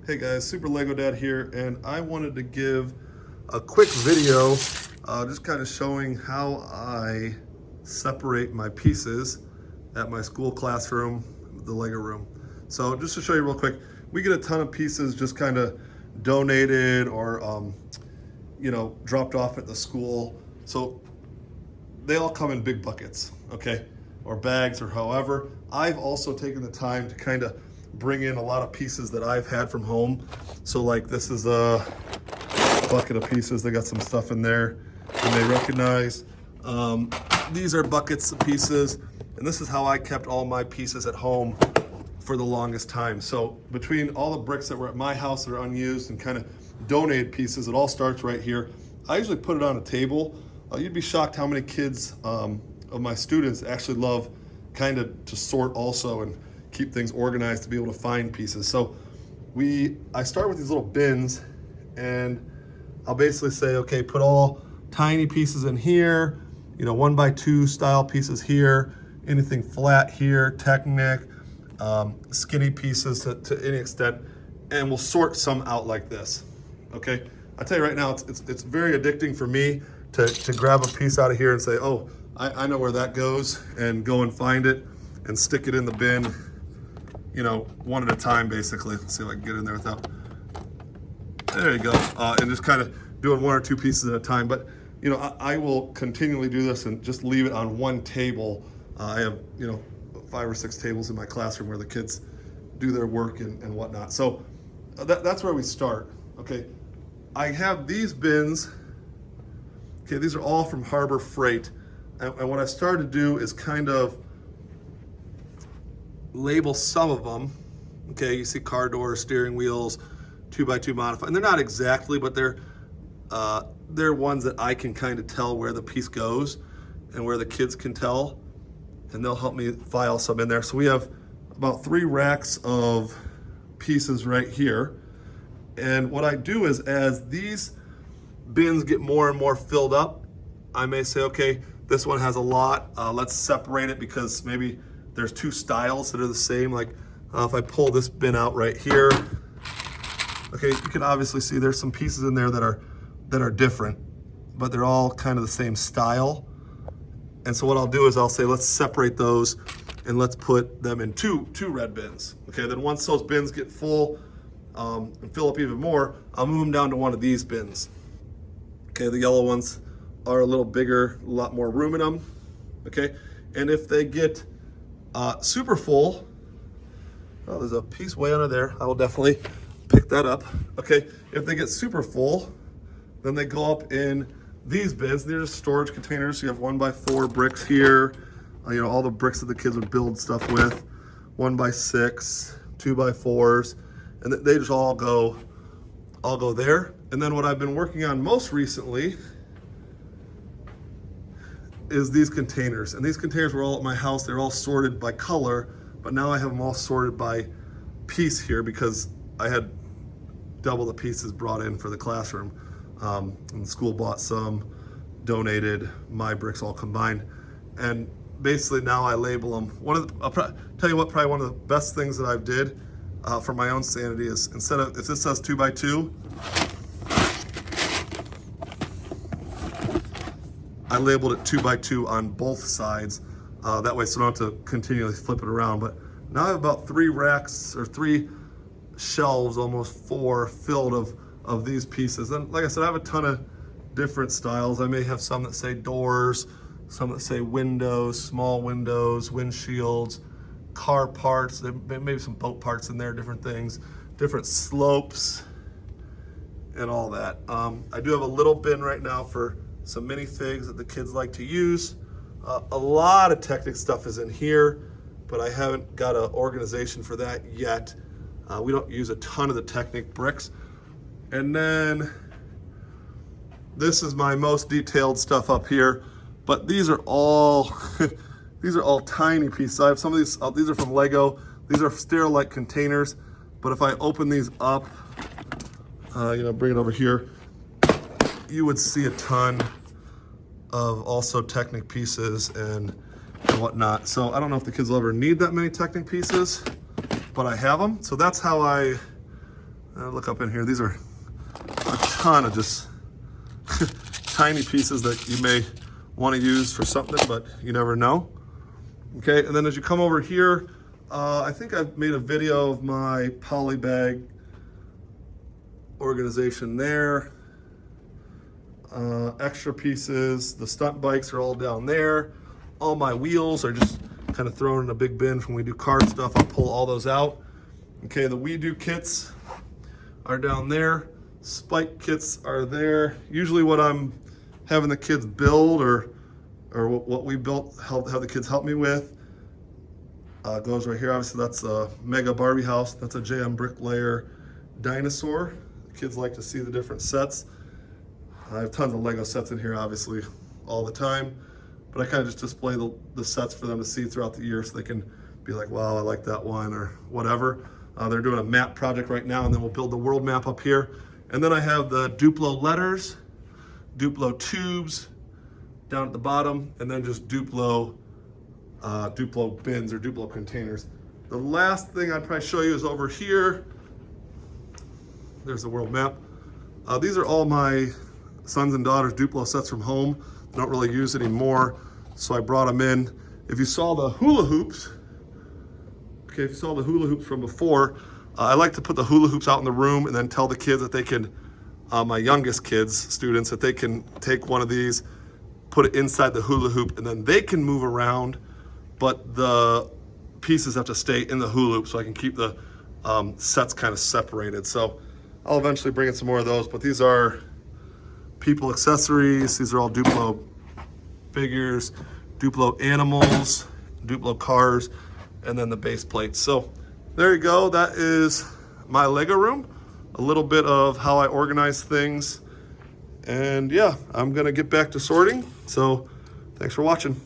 Hey guys, Super Lego Dad here, and I wanted to give a quick video just kind of showing how I separate my pieces at my school classroom, the Lego room. So just to show you real quick, we get a ton of pieces just kind of donated or dropped off at the school. So they all come in big buckets, okay, or bags or however. I've also taken the time to kind of bring in a lot of pieces that I've had from home. So like this is a bucket of pieces. They got some stuff in there and they recognize. These are buckets of pieces, and this is how I kept all my pieces at home for the longest time. So between all the bricks that were at my house that are unused and kind of donated pieces, it all starts right here. I usually put it on a table. You'd be shocked how many kids of my students actually love kind of to sort also and keep things organized to be able to find pieces. So I start with these little bins, and I'll basically say, okay, put all tiny pieces in here, 1x2 style pieces here, anything flat here, Technic, skinny pieces to any extent, and we'll sort some out like this, okay? I tell you right now, it's very addicting for me to grab a piece out of here and say, oh, I know where that goes, and go and find it and stick it in the bin, one at a time, basically. Let's see if I can get in there without, there you go. And just kind of doing one or two pieces at a time. But, I will continually do this and just leave it on one table. I have, 5 or 6 tables in my classroom where the kids do their work and whatnot. So that's where we start, okay? I have these bins. Okay, these are all from Harbor Freight. And what I started to do is kind of label some of them. Okay, you see car doors, steering wheels, 2x2 modified. And they're not exactly, but they're ones that I can kind of tell where the piece goes and where the kids can tell. And they'll help me file some in there. So we have about 3 racks of pieces right here. And what I do is, as these bins get more and more filled up, I may say, okay, this one has a lot. Let's separate it because maybe there's 2 styles that are the same. Like if I pull this bin out right here, okay, you can obviously see there's some pieces in there that are different, but they're all kind of the same style. And so what I'll do is I'll say, let's separate those and let's put them in two red bins. Okay, then once those bins get full and fill up even more, I'll move them down to one of these bins. Okay, the yellow ones are a little bigger, a lot more room in them. Okay, and if they get super full, oh, there's a piece way under there. I will definitely pick that up. Okay, if they get super full, then they go up in these bins. They're just storage containers. So you have 1x4 bricks here, all the bricks that the kids would build stuff with, 1x6, 2x4s, and they just all go there. And then what I've been working on most recently is these containers. And these containers were all at my house. They're all sorted by color, but now I have them all sorted by piece here because I had double the pieces brought in for the classroom. And the school bought some, donated, my bricks all combined. And basically now I label them. I'll tell you what, probably one of the best things that I've did for my own sanity is, instead of, if this says 2x2, I labeled it 2x2 on both sides. That way, so I don't have to continually flip it around. But now I have about 3 racks or 3 shelves, almost 4, filled of these pieces. And like I said, I have a ton of different styles. I may have some that say doors, some that say windows, small windows, windshields, car parts. There may be some boat parts in there, different things, different slopes, and all that. I do have a little bin right now for some minifigs that the kids like to use. A lot of Technic stuff is in here, but I haven't got an organization for that yet. We don't use a ton of the Technic bricks. And then this is my most detailed stuff up here, but these are all these are all tiny pieces. I have some of these are from Lego. These are Sterilite containers, but if I open these up, bring it over here, you would see a ton of also Technic pieces and whatnot. So I don't know if the kids will ever need that many Technic pieces, but I have them. So that's how I Look up in here. These are a ton of just tiny pieces that you may want to use for something, but you never know. Okay, and then as you come over here, I think I've made a video of my poly bag organization there. Extra pieces, the stunt bikes are all down there. All my wheels are just kind of thrown in a big bin from when we do car stuff. I'll pull all those out. Okay, the We Do kits are down there. Spike kits are there. Usually what I'm having the kids build or what we built, have the kids help me with, goes right here. Obviously that's a Mega Barbie house. That's a JM Bricklayer dinosaur. The kids like to see the different sets. I have tons of Lego sets in here, obviously, all the time. But I kind of just display the sets for them to see throughout the year so they can be like, wow, I like that one or whatever. They're doing a map project right now, and then we'll build the world map up here. And then I have the Duplo letters, Duplo tubes down at the bottom, and then just Duplo bins or Duplo containers. The last thing I'd probably show you is over here. There's the world map. These are all my sons and daughters Duplo sets from home. I don't really use anymore, so I brought them in. If you saw the hula hoops, okay, if you saw the hula hoops from before, I like to put the hula hoops out in the room and then tell the kids that they can, my youngest kids, students, that they can take one of these, put it inside the hula hoop, and then they can move around, but the pieces have to stay in the hula hoop so I can keep the sets kind of separated. So I'll eventually bring in some more of those, but these are people accessories. These are all Duplo figures, Duplo animals, Duplo cars, and then the base plates. So there you go. That is my Lego room. A little bit of how I organize things. And yeah, I'm gonna get back to sorting. So thanks for watching.